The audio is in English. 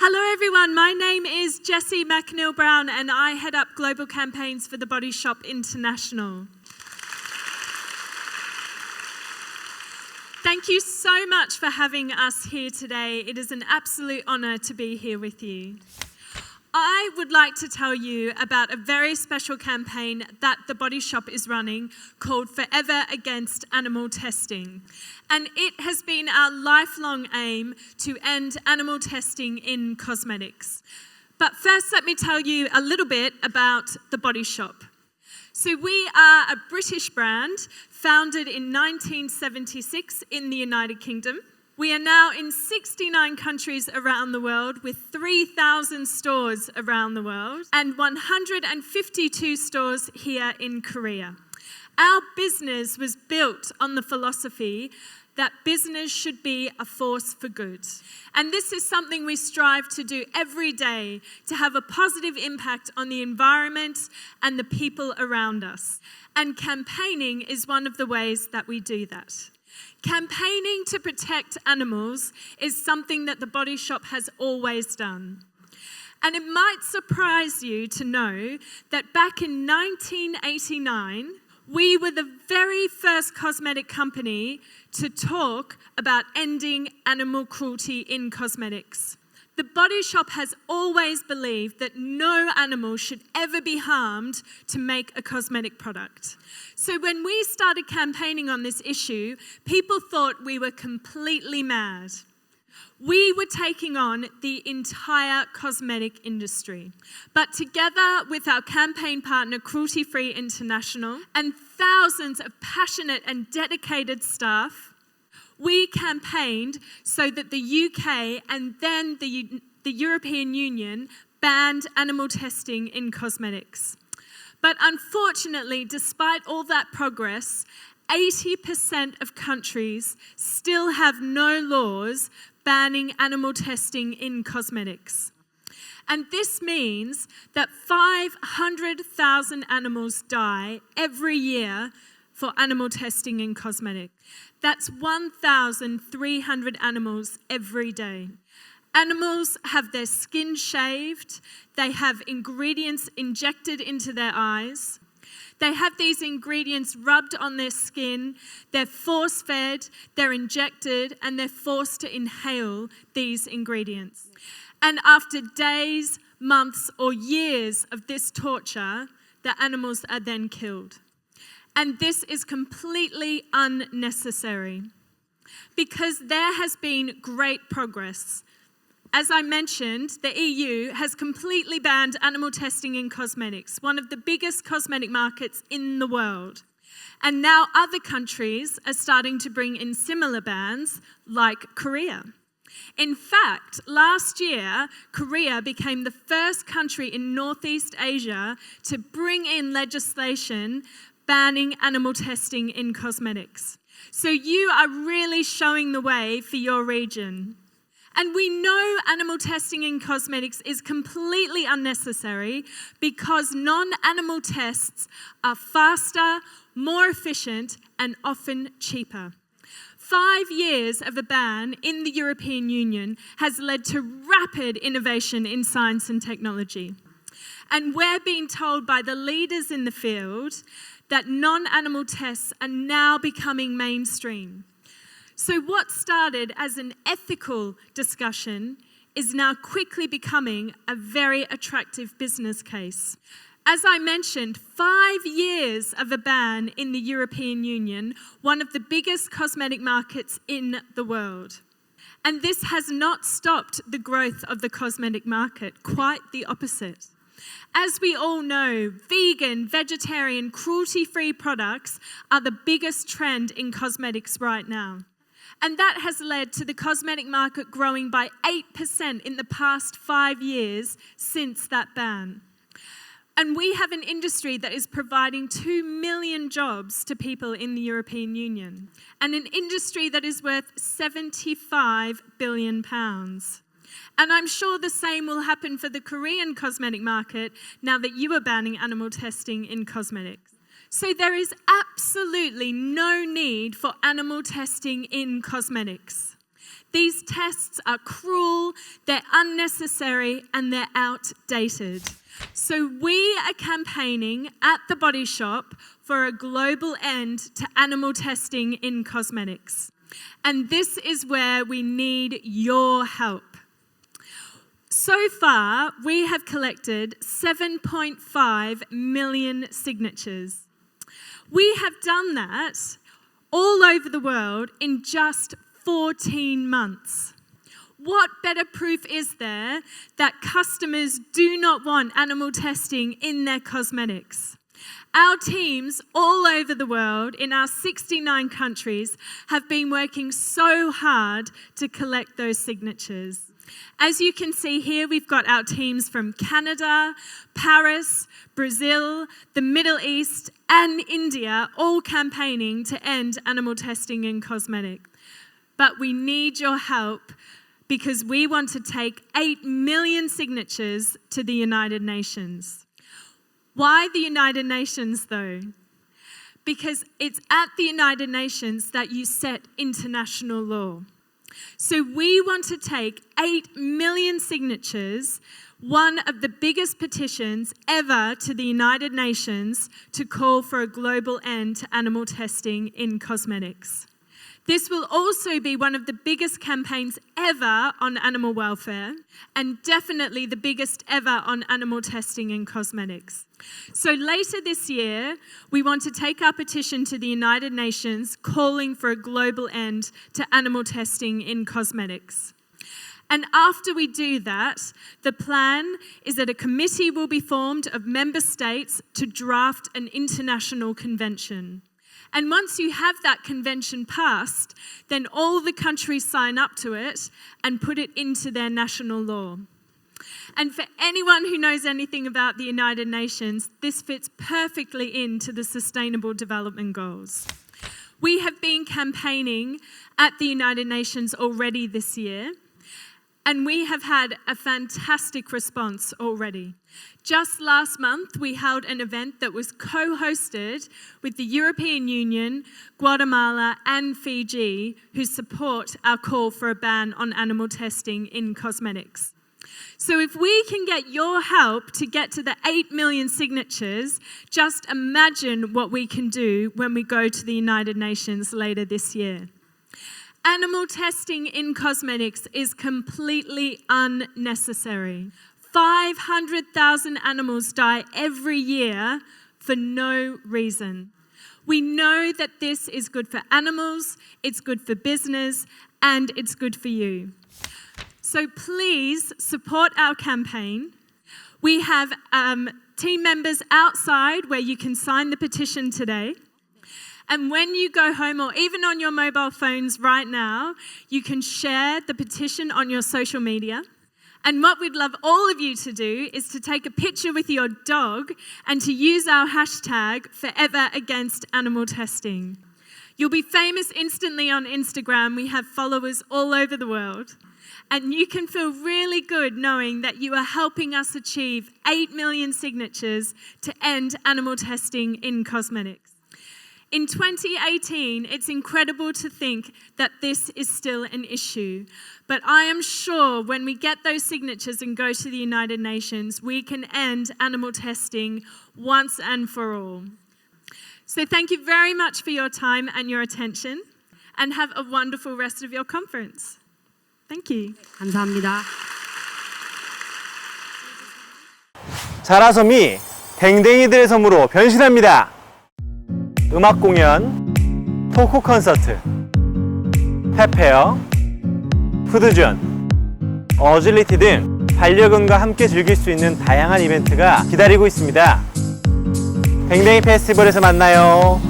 Hello everyone, my name is Jessie Macneil Brown and I head up global campaigns for The Body Shop International. Thank you so much for having us here today. It is an absolute honour to be here with you. I would like to tell you about a very special campaign that The Body Shop is running called Forever Against Animal Testing. And it has been our lifelong aim to end animal testing in cosmetics. But first, let me tell you a little bit about The Body Shop. So we are a British brand founded in 1976 in the United Kingdom. We are now in 69 countries around the world with 3,000 stores around the world and 152 stores here in Korea. Our business was built on the philosophy that business should be a force for good. And this is something we strive to do every day to have a positive impact on the environment and the people around us. And campaigning is one of the ways that we do that. Campaigning to protect animals is something that The Body Shop has always done. And it might surprise you to know that back in 1989, we were the very first cosmetic company to talk about ending animal cruelty in cosmetics. The Body Shop has always believed that no animal should ever be harmed to make a cosmetic product. So when we started campaigning on this issue, people thought we were completely mad. We were taking on the entire cosmetic industry. But together with our campaign partner, Cruelty Free International, and thousands of passionate and dedicated staff, we campaigned so that the UK and then the European Union banned animal testing in cosmetics. But unfortunately, despite all that progress, 80% of countries still have no laws banning animal testing in cosmetics. And this means that 500,000 animals die every year for animal testing in cosmetics. That's 1,300 animals every day. Animals have their skin shaved, they have ingredients injected into their eyes, they have these ingredients rubbed on their skin, they're force-fed, they're injected, and they're forced to inhale these ingredients. And after days, months, or years of this torture, the animals are then killed. And this is completely unnecessary because there has been great progress. As I mentioned, the EU has completely banned animal testing in cosmetics, one of the biggest cosmetic markets in the world. And now other countries are starting to bring in similar bans, like Korea. In fact, last year, Korea became the first country in Northeast Asia to bring in legislation banning animal testing in cosmetics. So you are really showing the way for your region. And we know animal testing in cosmetics is completely unnecessary because non-animal tests are faster, more efficient, and often cheaper. 5 years of a ban in the European Union has led to rapid innovation in science and technology. And we're being told by the leaders in the field that non-animal tests are now becoming mainstream. So what started as an ethical discussion is now quickly becoming a very attractive business case. As I mentioned, 5 years of a ban in the European Union, one of the biggest cosmetic markets in the world. And this has not stopped the growth of the cosmetic market, quite the opposite. As we all know, vegan, vegetarian, cruelty-free products are the biggest trend in cosmetics right now. And that has led to the cosmetic market growing by 8% in the past 5 years since that ban. And we have an industry that is providing 2 million jobs to people in the European Union, and an industry that is worth £75 billion. And I'm sure the same will happen for the Korean cosmetic market now that you are banning animal testing in cosmetics. So there is absolutely no need for animal testing in cosmetics. These tests are cruel, they're unnecessary, and they're outdated. So we are campaigning at The Body Shop for a global end to animal testing in cosmetics. And this is where we need your help. So far, we have collected 7.5 million signatures. We have done that all over the world in just 14 months. What better proof is there that customers do not want animal testing in their cosmetics? Our teams all over the world in our 69 countries have been working so hard to collect those signatures. As you can see here, we've got our teams from Canada, Paris, Brazil, the Middle East, and India all campaigning to end animal testing in cosmetics. But we need your help because we want to take 8 million signatures to the United Nations. Why the United Nations, though? Because it's at the United Nations that you set international law. So we want to take 8 million signatures, one of the biggest petitions ever to the United Nations, to call for a global end to animal testing in cosmetics. This will also be one of the biggest campaigns ever on animal welfare, and definitely the biggest ever on animal testing in cosmetics. So later this year, we want to take our petition to the United Nations calling for a global end to animal testing in cosmetics. And after we do that, the plan is that a committee will be formed of member states to draft an international convention. And once you have that convention passed, then all the countries sign up to it and put it into their national law. And for anyone who knows anything about the United Nations, this fits perfectly into the Sustainable Development Goals. We have been campaigning at the United Nations already this year, and we have had a fantastic response already. Just last month, we held an event that was co-hosted with the European Union, Guatemala, and Fiji, who support our call for a ban on animal testing in cosmetics. So if we can get your help to get to the 8 million signatures, just imagine what we can do when we go to the United Nations later this year. Animal testing in cosmetics is completely unnecessary. 500,000 animals die every year for no reason. We know that this is good for animals, it's good for business, and it's good for you. So please support our campaign. We have team members outside where you can sign the petition today. And when you go home, or even on your mobile phones right now, you can share the petition on your social media. And what we'd love all of you to do is to take a picture with your dog and to use our hashtag #ForeverAgainstAnimalTesting. You'll be famous instantly on Instagram. We have followers all over the world. And you can feel really good knowing that you are helping us achieve 8 million signatures to end animal testing in cosmetics. In 2018, it's incredible to think that this is still an issue. But I am sure when we get those signatures and go to the United Nations, we can end animal testing once and for all. So thank you very much for your time and your attention, and have a wonderful rest of your conference. Thank you. 감사합니다. 자라섬이 댕댕이들의 섬으로 변신합니다. 음악 공연, 토크 콘서트, 펫페어, 푸드존, 어질리티 등 반려견과 함께 즐길 수 있는 다양한 이벤트가 기다리고 있습니다. 댕댕이 페스티벌에서 만나요.